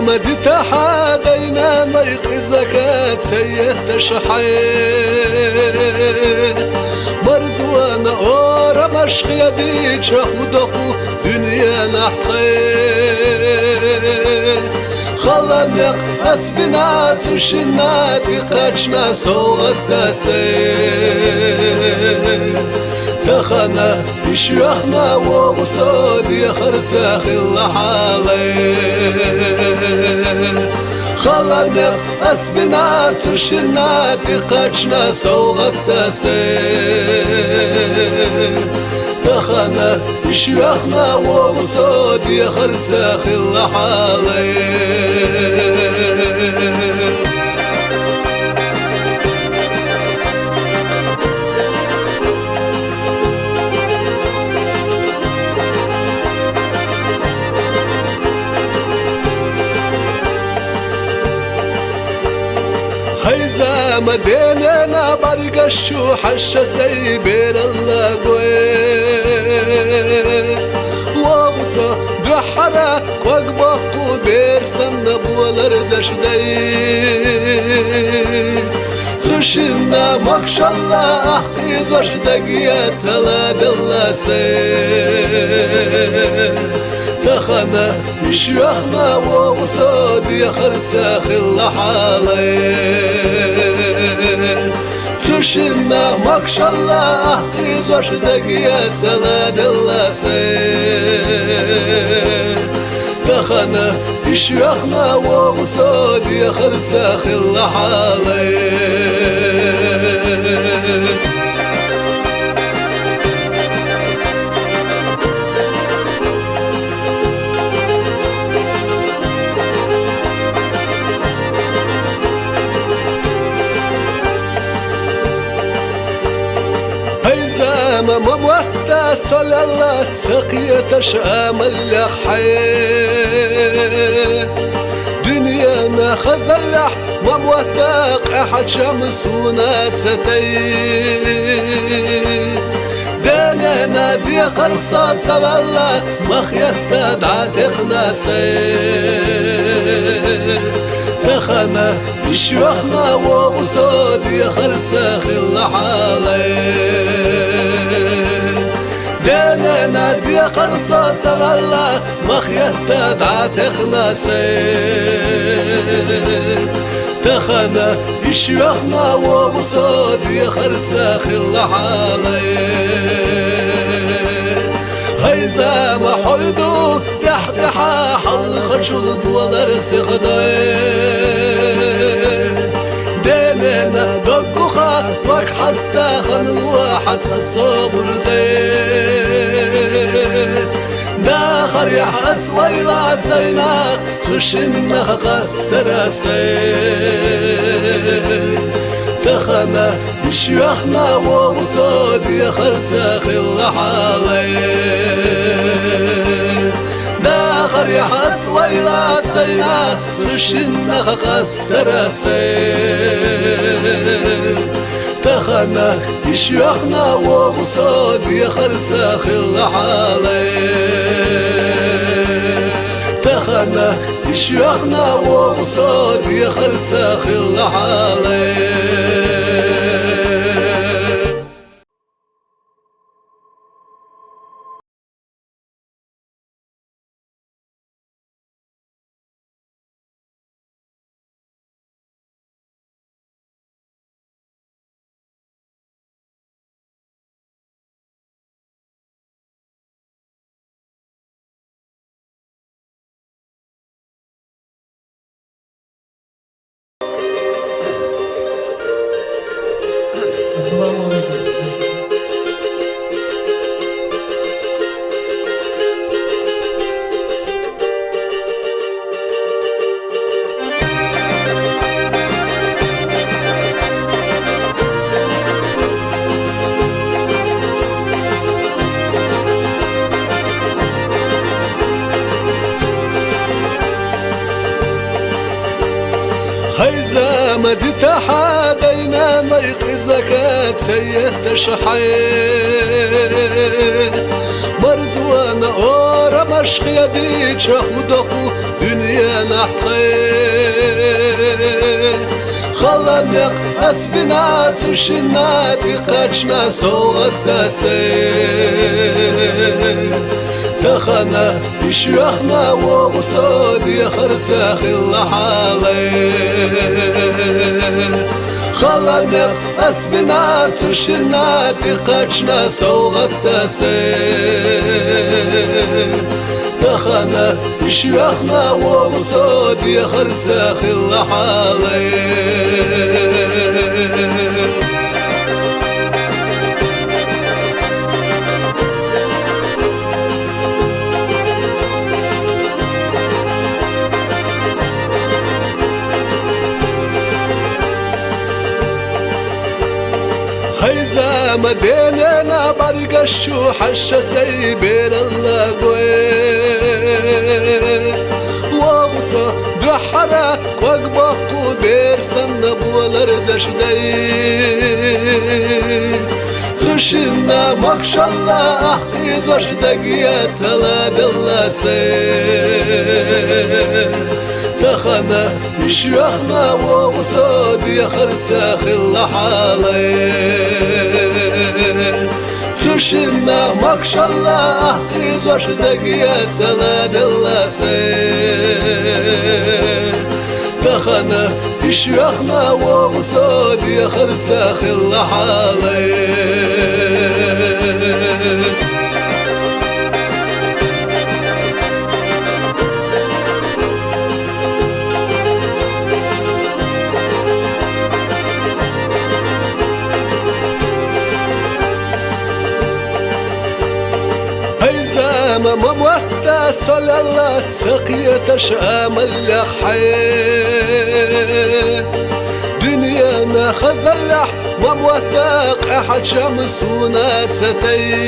مدت حادينا ميق زكاة سيد تشحي مرزوانا أورا مشخ يدي شهودكو دنيا نحقي خلنق أسبنا تشنا تقاشنا سوغت داسي تخنا يشيخنا وغصود يخرتاخ اللحالي خلنق أسبنا تشنا تقاشنا سوغت داسي تخنا يشيخنا وغصود يخرتاخ اللحالي هيزا مديننا برقشو حشا سيبير اللاقوي وغصة دحرة وقبقو بير سنب والردش دي سوشنا مكشالله احقي زوش دقيات سلاد الله سي تخنا يشيخنا وغصود يخرتاخ اللحالي سوشنا مكشالله احقي زوش دقيات سلاد الله سي تخنا يشيخنا وغصود يخرتاخ اللحالي ما موحدة صلى الله سقية شامل حي دنيانا خزلح ما موثق أحد شمسونا تتي دانينا دي قرصات سوى الله مخيطة دعاتقنا سي تخنا يشيخنا وغصود يخرتاخ اللحالي دانينا دي قرصات سوى الله مخيطة دعاتقنا سي تخنا يشيخنا وغصود يخرتاخ اللحالي هيزا ما حيدو يحدحا حلق جلد ولرس غداي ديننا دقوخا وك حستا خن الواحد الصبر دي داخر يحس ويلات زيناك سوشنا قستراسي تخنا يشيخنا وغصود يخرتاخ اللحالي داخر يحس ويلات زيناك سوشنا قستراسي تخنا يشيخنا وغصود يخرتاخ اللحالي تخنا يشيخنا وغصود يخرتاخ اللحالي السلام عليكم. هيزا مدت حادينا ميق زكاة سيد تشحي مرزوانا أورا مشخ يدي شهودكو دنيا نحقي خلنق أسبنا تشنا دقاتنا سوغت داسي تخنا يشيخنا وغصود يخرتاخ اللحالي خلنق أسبنا تشنا دقاتنا سوغت داسي تخنا يشيخنا وغصود يخرتاخ اللحالي هيزا مديننا برقشو حش سيبين اللاقوي وغصة بحرة وقبقو بيرسن بولردش دي سوشنا مكشالله أحقي زوش دقيات سلاد الله سي تخنا يشيخنا وغصود يخرتاخ اللحالي سوشنا مكشالله يزوش دقيات سلاد الله سي تخنا يشيخنا وغصود يخرتاخ اللحالي مموتا صلى الله سقية شامل حي دنيانا خزلح مموتا أحد شمس وناتتي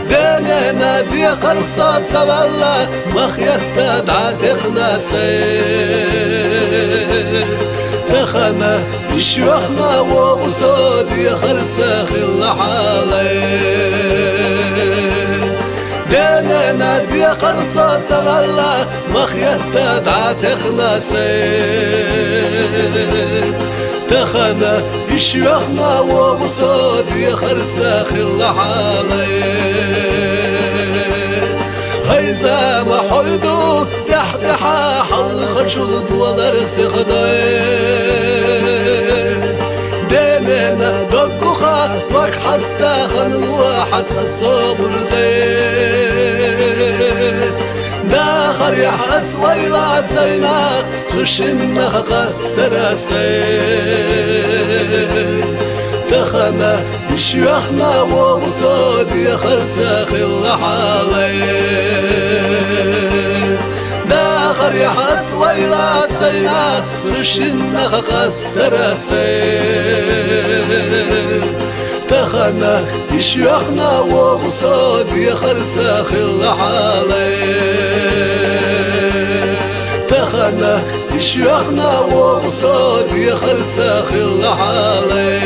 دانانا دي قرصات سوى الله مخيطة دعاتقنا سي تخنا يشيخنا وغصود يخرساخ اللحالي دانانا دي قرصات سوى الله مخيطة دعاتقنا سي تخنا يشيخنا وغصود يخرساخ اللحالي هيزا محيدو تحتحا حل خشل بولر سخداي ديننا دقوخا وك حستا خن الواحد الصبر دي داخر يحس ويلات زينا سوشنا قستراسي تخنا يشيخنا وغصود يخرتاخ اللحالي داخر يحس ويلات زينا سوشنا قستراسي تخنا يشيخنا وغصود يخرتاخ اللحالي تخنا يشيخنا وغصود يخرتاخ اللحالي